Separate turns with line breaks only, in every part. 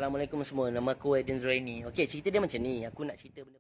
Assalamualaikum semua. Nama aku Aiden Zuraini. Okey, cerita dia macam ni. Aku nak cerita benda.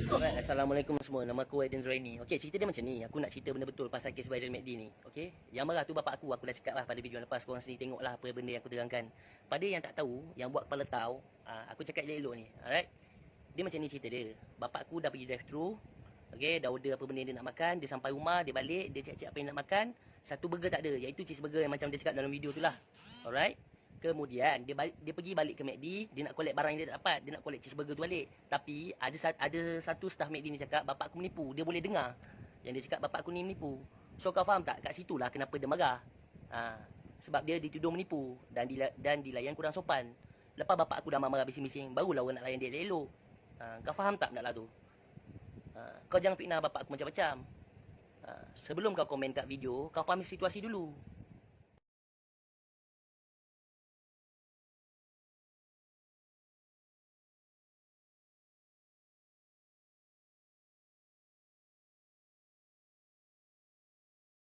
Alright, Assalamualaikum semua. Nama aku Aiden Zuraini. Okey, cerita dia macam ni. Aku nak cerita benda betul pasal kes viral MACD ni. Okey, yang marah tu bapak aku. Aku dah cakap lah pada video lepas. Korang sendiri tengoklah apa benda yang aku terangkan. Pada yang tak tahu, yang buat kepala tahu, aku cakap elok-elok ni. Alright. Dia macam ni cerita dia. Bapak aku dah pergi drive thru. Okey, dah order apa benda yang dia nak makan. Dia sampai rumah, dia balik, dia cek-cek apa yang nak makan. Satu burger tak ada, iaitu cheeseburger yang macam dia cakap dalam video tu lah. Alright. Kemudian dia pergi balik ke McD, dia nak collect barang yang dia dapat, dia nak collect cheeseburger tu balik. Tapi ada satu staff McD ni cakap bapak aku menipu, dia boleh dengar yang dia cakap bapak aku ni menipu. So kau faham tak kat situlah kenapa dia marah. Sebab dia dituduh menipu dan dilayan kurang sopan. Lepas bapak aku dah marah bising-bising, barulah orang nak layan dia elok. Kau faham tak benda lah tu? Kau jangan fitnah bapak aku macam-macam. Sebelum kau komen kat video, kau faham situasi dulu.